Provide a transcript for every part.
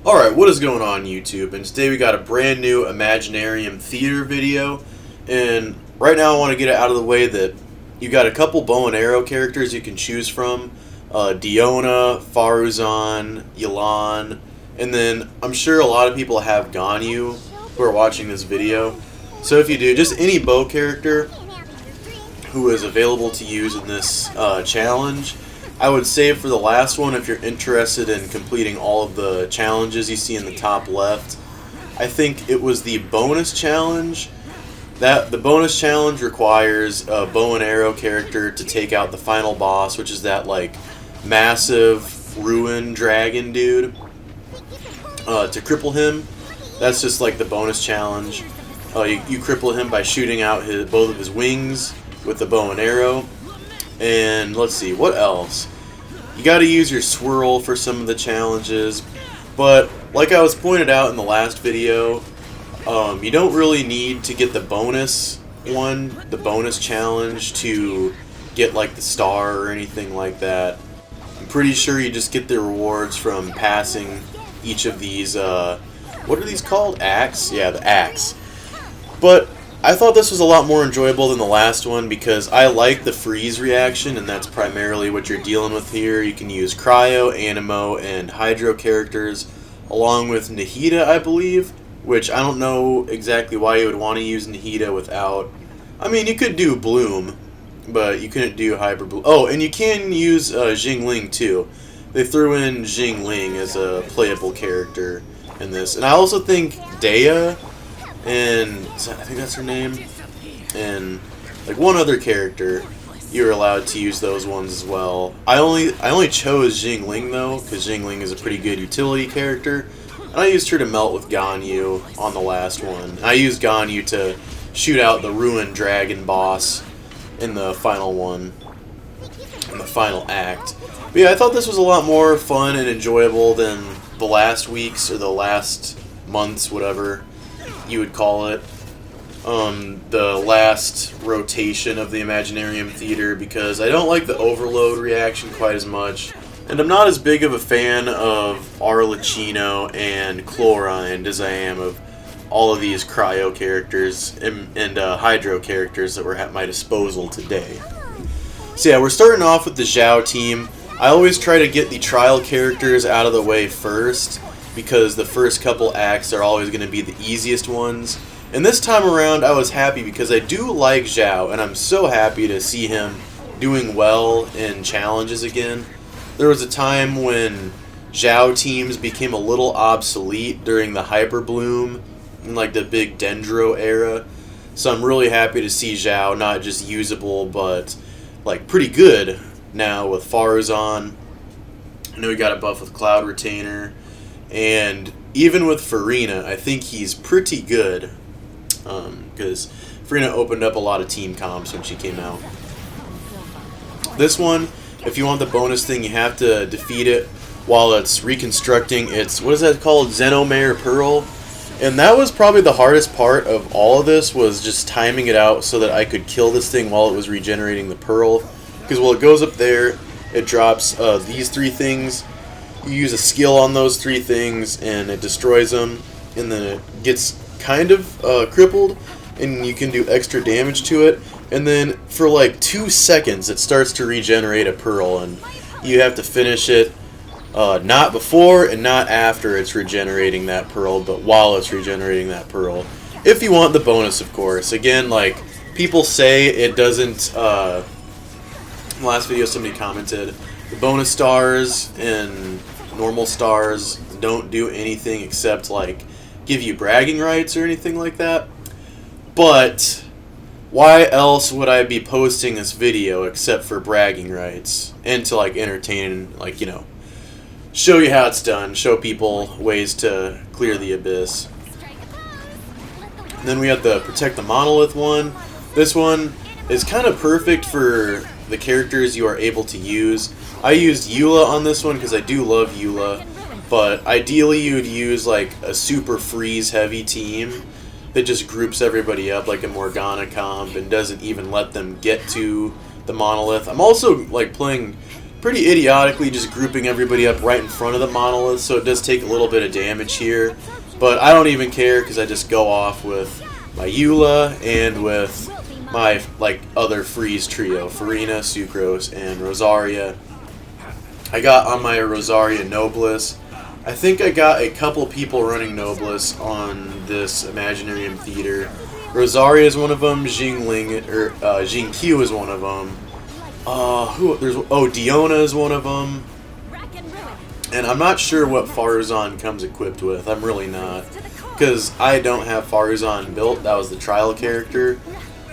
Alright, what is going on YouTube? And today we got a brand new Imaginarium theater video. And right now I want to get it out of the way that you got a couple bow and arrow characters you can choose from. Diona, Faruzan, Yelan, and then I'm sure a lot of people have Ganyu who are watching this video. So if you do, just any bow character who is available to use in this challenge. I would save for the last one if you're interested in completing all of the challenges you see in the top left. I think it was the bonus challenge. The bonus challenge requires a bow and arrow character to take out the final boss, which is that like massive ruin dragon dude. To cripple him, that's just like the bonus challenge. You cripple him by shooting out both of his wings with the bow and arrow. And let's see, what else? You got to use your swirl for some of the challenges, but like I was pointed out in the last video, you don't really need to get the bonus challenge to get like the star or anything like that. I'm pretty sure you just get the rewards from passing each of these, what are these called? Acts? Yeah, the acts. But I thought this was a lot more enjoyable than the last one because I like the freeze reaction, and that's primarily what you're dealing with here. You can use Cryo, Animo, and Hydro characters, along with Nahida, I believe, which I don't know exactly why you would want to use Nahida without... I mean, you could do Bloom, but you couldn't do Hyper Bloom. Oh, and you can use Jingling, too. They threw in Jingling as a playable character in this. And I also think Dea... and I think that's her name, and like one other character, you're allowed to use those ones as well. I only chose Jingling though, because Jingling is a pretty good utility character, and I used her to melt with Ganyu on the last one. I used Ganyu to shoot out the ruined dragon boss in the final one, in the final act. But yeah, I thought this was a lot more fun and enjoyable than the last week's or the last month's, whatever you would call it, the last rotation of the Imaginarium Theater, because I don't like the overload reaction quite as much, and I'm not as big of a fan of Arlecchino and Chlorine as I am of all of these Cryo characters and Hydro characters that were at my disposal today. So yeah, we're starting off with the Zhao team. I always try to get the trial characters out of the way first, because the first couple acts are always going to be the easiest ones. And this time around I was happy because I do like Zhao, and I'm so happy to see him doing well in challenges again. There was a time when Zhao teams became a little obsolete during the Hyper Bloom and like the big Dendro era. So I'm really happy to see Zhao not just usable but like pretty good now with Faruzan. I know he got a buff with Cloud Retainer. And even with Farina, I think he's pretty good, because Farina opened up a lot of team comps when she came out. This one, if you want the bonus thing, you have to defeat it while it's reconstructing its, what is that called, Xenomare Pearl. And that was probably the hardest part of all of this, was just timing it out so that I could kill this thing while it was regenerating the Pearl. Because while it goes up there, it drops these three things. You use a skill on those three things, and it destroys them, and then it gets kind of crippled, and you can do extra damage to it, and then for like 2 seconds it starts to regenerate a pearl, and you have to finish it not before and not after it's regenerating that pearl, but while it's regenerating that pearl. If you want the bonus, of course. Again, like, people say it doesn't... in the last video somebody commented, the bonus stars and normal stars don't do anything except like give you bragging rights or anything like that. But why else would I be posting this video except for bragging rights and to like entertain and like, you know, show you how it's done, show people ways to clear the abyss. And then we have the Protect the Monolith one. This one is kind of perfect for the characters you are able to use. I used Eula on this one because I do love Eula, but ideally you would use like a super freeze heavy team that just groups everybody up like a Morgana comp and doesn't even let them get to the monolith. I'm also like playing pretty idiotically just grouping everybody up right in front of the monolith, so it does take a little bit of damage here. But I don't even care because I just go off with my Eula and with my other freeze trio, Farina, Sucrose, and Rosaria. I got on my Rosaria Nobliss. I think I got a couple people running Nobliss on this Imaginarium Theater. Rosaria is one of them. Jingqiu is one of them. Diona is one of them. And I'm not sure what Farazan comes equipped with. I'm really not. Because I don't have Farazan built. That was the trial character.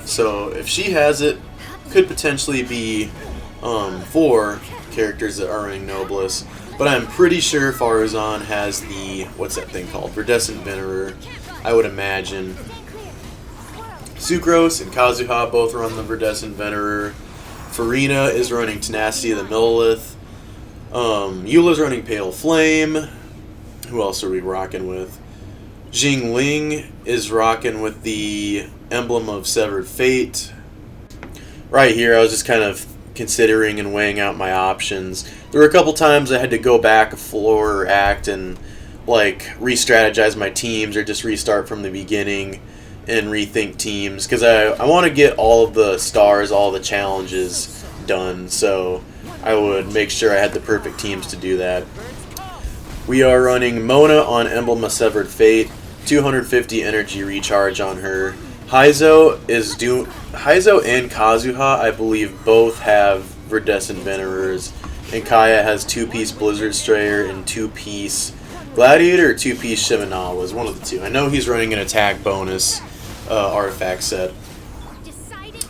So if she has it, could potentially be 4 characters that are running Nobliss. But I'm pretty sure Farazan has the, what's that thing called? Verdescent Venerer, I would imagine. Sucrose and Kazuha both run the Verdescent Venerer. Farina is running Tenacity of the Millelith. Eula's running Pale Flame. Who else are we rocking with? Jingling is rocking with the Emblem of Severed Fate. Right here, I was just kind of considering and weighing out my options. There were a couple times I had to go back a floor or act and re-strategize my teams or just restart from the beginning and rethink teams, because I want to get all of the stars, all the challenges done, so I would make sure I had the perfect teams to do that. We are running Mona on Emblem of Severed Fate, 250 energy recharge on her. Heizo and Kazuha, I believe, both have Verdescent Venerers, and Kaya has 2-piece Blizzard Strayer and 2-piece Gladiator or 2-piece Shimenawa, one of the two. I know he's running an attack bonus artifact set.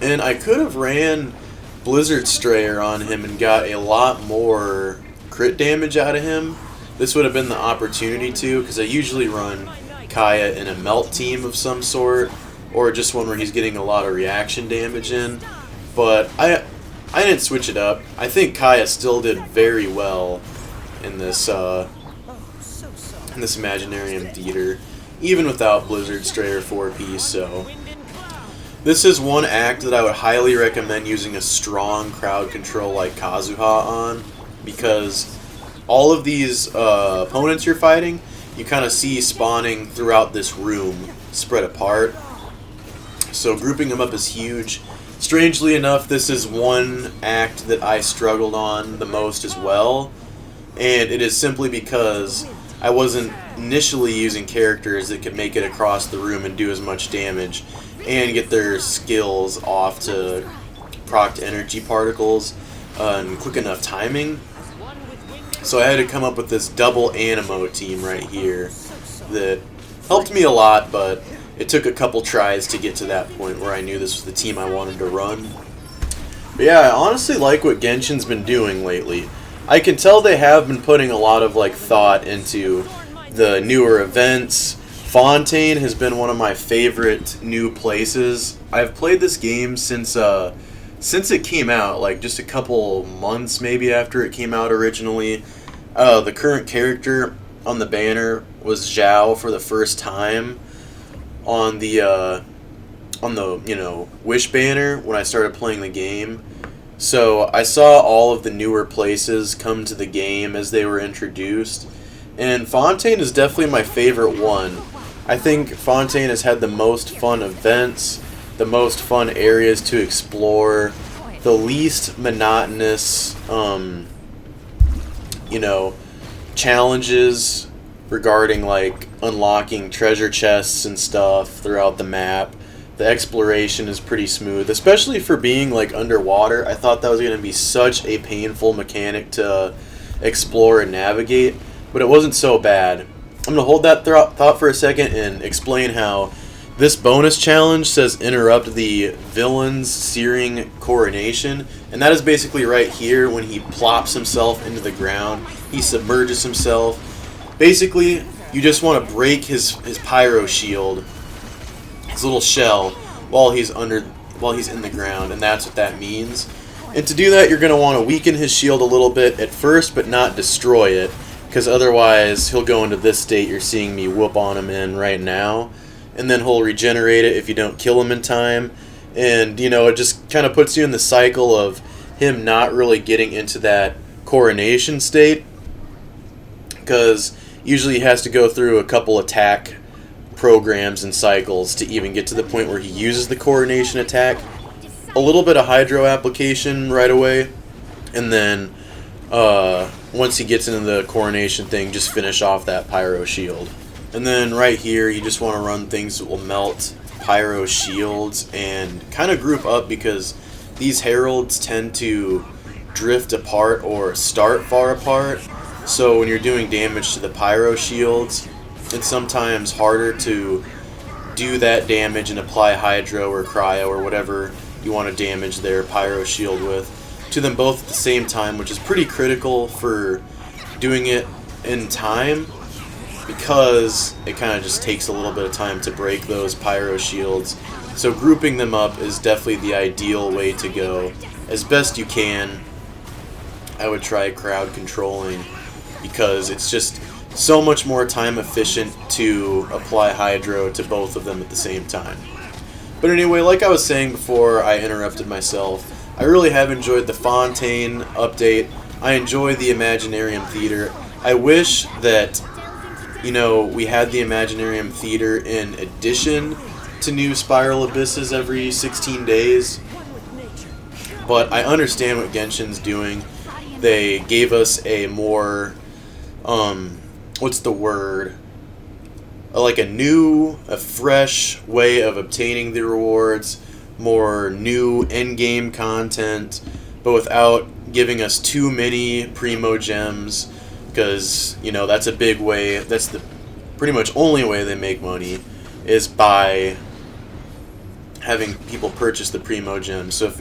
And I could have ran Blizzard Strayer on him and got a lot more crit damage out of him. This would have been the opportunity to, because I usually run Kaya in a melt team of some sort, or just one where he's getting a lot of reaction damage in. But I didn't switch it up. I think Kaya still did very well in this Imaginarium Theater, even without Blizzard Strayer 4-piece, so this is one act that I would highly recommend using a strong crowd control like Kazuha on, because all of these opponents you're fighting, you kind of see spawning throughout this room, spread apart. So grouping them up is huge. Strangely enough, this is one act that I struggled on the most as well, and it is simply because I wasn't initially using characters that could make it across the room and do as much damage and get their skills off to proc energy particles and quick enough timing. So I had to come up with this double Animo team right here that helped me a lot, but it took a couple tries to get to that point where I knew this was the team I wanted to run. But yeah, I honestly like what Genshin's been doing lately. I can tell they have been putting a lot of thought into the newer events. Fontaine has been one of my favorite new places. I've played this game since it came out, just a couple months maybe after it came out originally. The current character on the banner was Zhao for the first time on the Wish banner when I started playing the game. So I saw all of the newer places come to the game as they were introduced, and Fontaine is definitely my favorite one. I think Fontaine has had the most fun events, the most fun areas to explore, the least monotonous, challenges regarding unlocking treasure chests and stuff throughout the map. The exploration is pretty smooth, especially for being underwater. I thought that was going to be such a painful mechanic to explore and navigate, but it wasn't so bad. I'm going to hold that thought for a second and explain how this bonus challenge says interrupt the villain's searing coronation, and that is basically right here when he plops himself into the ground. He submerges himself. Basically, you just want to break his pyro shield, his little shell, while he's in the ground, and that's what that means. And to do that, you're going to want to weaken his shield a little bit at first, but not destroy it, because otherwise he'll go into this state you're seeing me whoop on him in right now, and then he'll regenerate it if you don't kill him in time. And it just kind of puts you in the cycle of him not really getting into that coronation state, because usually he has to go through a couple attack programs and cycles to even get to the point where he uses the coronation attack. A little bit of hydro application right away, and then once he gets into the coronation thing, just finish off that pyro shield. And then right here, you just want to run things that will melt pyro shields and kind of group up, because these heralds tend to drift apart or start far apart. So when you're doing damage to the pyro shields, it's sometimes harder to do that damage and apply hydro or cryo or whatever you want to damage their pyro shield with to them both at the same time, which is pretty critical for doing it in time, because it kind of just takes a little bit of time to break those pyro shields. So grouping them up is definitely the ideal way to go. As best you can, I would try crowd controlling, because it's just so much more time efficient to apply hydro to both of them at the same time. But anyway, like I was saying before I interrupted myself, I really have enjoyed the Fontaine update. I enjoy the Imaginarium Theater. I wish that, you know, we had the Imaginarium Theater in addition to new Spiral Abysses every 16 days. But I understand what Genshin's doing. They gave us a more, what's the word? Like a fresh way of obtaining the rewards, more new in-game content, but without giving us too many Primo Gems, because, you know, that's a big way, that's the pretty much only way they make money, is by having people purchase the Primo Gems. So if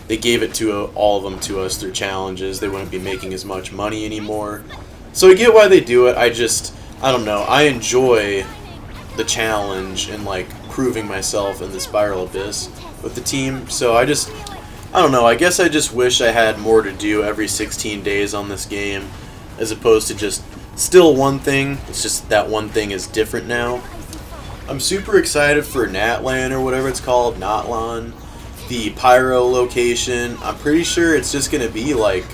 they gave it to all of them to us through challenges, they wouldn't be making as much money anymore. So I get why they do it. I don't know, I enjoy the challenge and like proving myself in the Spiral Abyss with the team. So I don't know, I guess I just wish I had more to do every 16 days on this game, as opposed to just still one thing. It's just that one thing is different now. I'm super excited for Natlan, or whatever it's called, Natlan, the Pyro location. I'm pretty sure it's just going to be like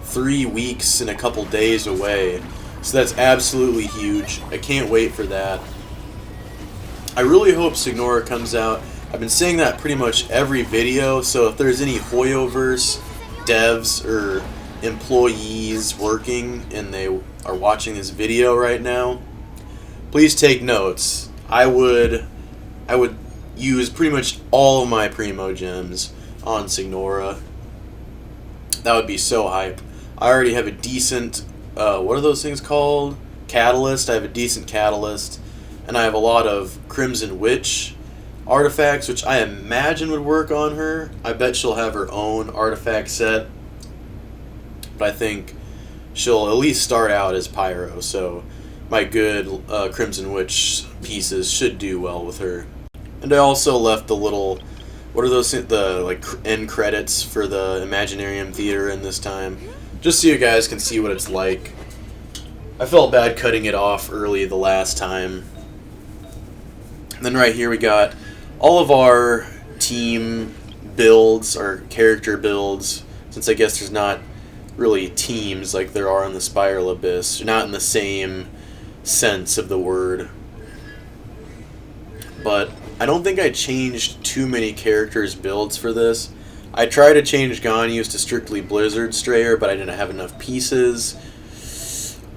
3 weeks and a couple days away. So that's absolutely huge. I can't wait for that. I really hope Signora comes out. I've been saying that pretty much every video, so if there's any Hoyoverse devs or employees working and they are watching this video right now, please take notes. I would use pretty much all of my Primo Gems on Signora. That would be so hype. I already have a decent, what are those things called? Catalyst. I have a decent Catalyst, and I have a lot of Crimson Witch artifacts, which I imagine would work on her. I bet she'll have her own artifact set, but I think she'll at least start out as Pyro, so my good Crimson Witch pieces should do well with her. And I also left the little, what are those, the like end credits for the Imaginarium Theater in this time, just so you guys can see what it's like. I felt bad cutting it off early the last time. And then right here we got all of our team builds, our character builds, since I guess there's not really teams like there are in the Spiral Abyss. They're not in the same sense of the word. But I don't think I changed too many characters' builds for this. I tried to change Ganyu's to strictly Blizzard Strayer, but I didn't have enough pieces.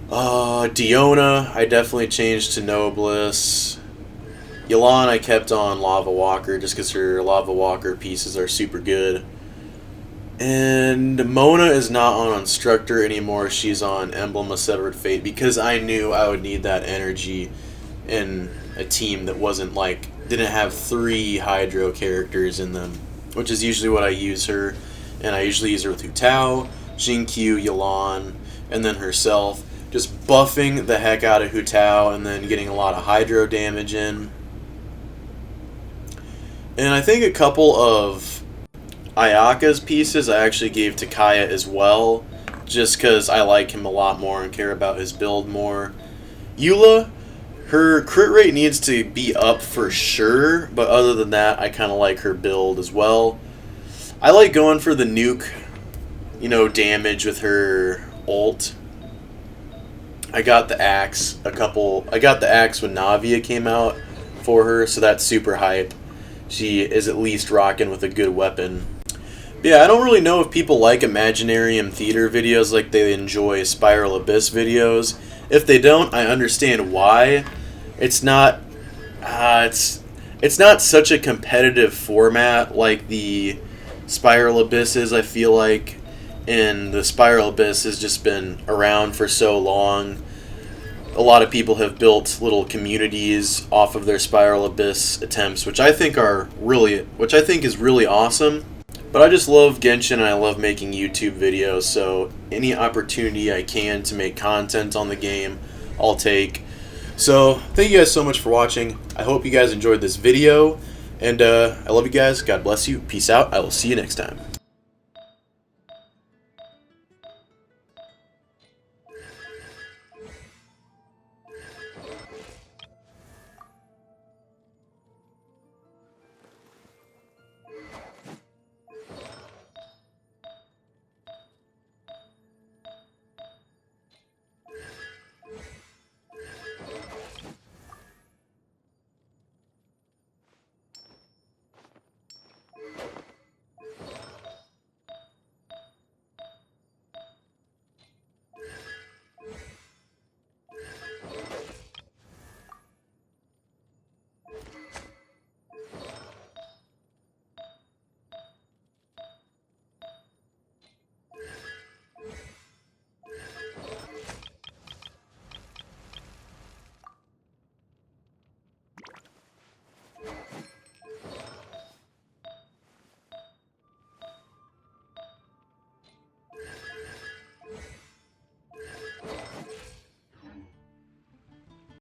Diona, I definitely changed to Nobliss. Yelan, I kept on Lava Walker just because her Lava Walker pieces are super good. And Mona is not on Instructor anymore. She's on Emblem of Severed Fate, because I knew I would need that energy in a team that wasn't like, didn't have 3 Hydro characters in them, which is usually what I use her. And I usually use her with Hu Tao, Jinkyu, Yelan, and then herself. Just buffing the heck out of Hu Tao and then getting a lot of Hydro damage in. And I think a couple of Ayaka's pieces I actually gave to Kaya as well, just because I like him a lot more and care about his build more. Eula, her crit rate needs to be up for sure, but other than that, I kind of like her build as well. I like going for the nuke, you know, damage with her ult. I got the axe I got the axe when Navia came out for her, so that's super hype. She is at least rocking with a good weapon. But yeah, I don't really know if people like Imaginarium theater videos like they enjoy Spiral Abyss videos. If they don't, I understand why. It's not it's not such a competitive format like the Spiral Abyss is, I feel like. And the Spiral Abyss has just been around for so long. A lot of people have built little communities off of their Spiral Abyss attempts, which I think is really awesome. But I just love Genshin and I love making YouTube videos, so any opportunity I can to make content on the game, I'll take. So, thank you guys so much for watching. I hope you guys enjoyed this video, and I love you guys. God bless you. Peace out. I will see you next time.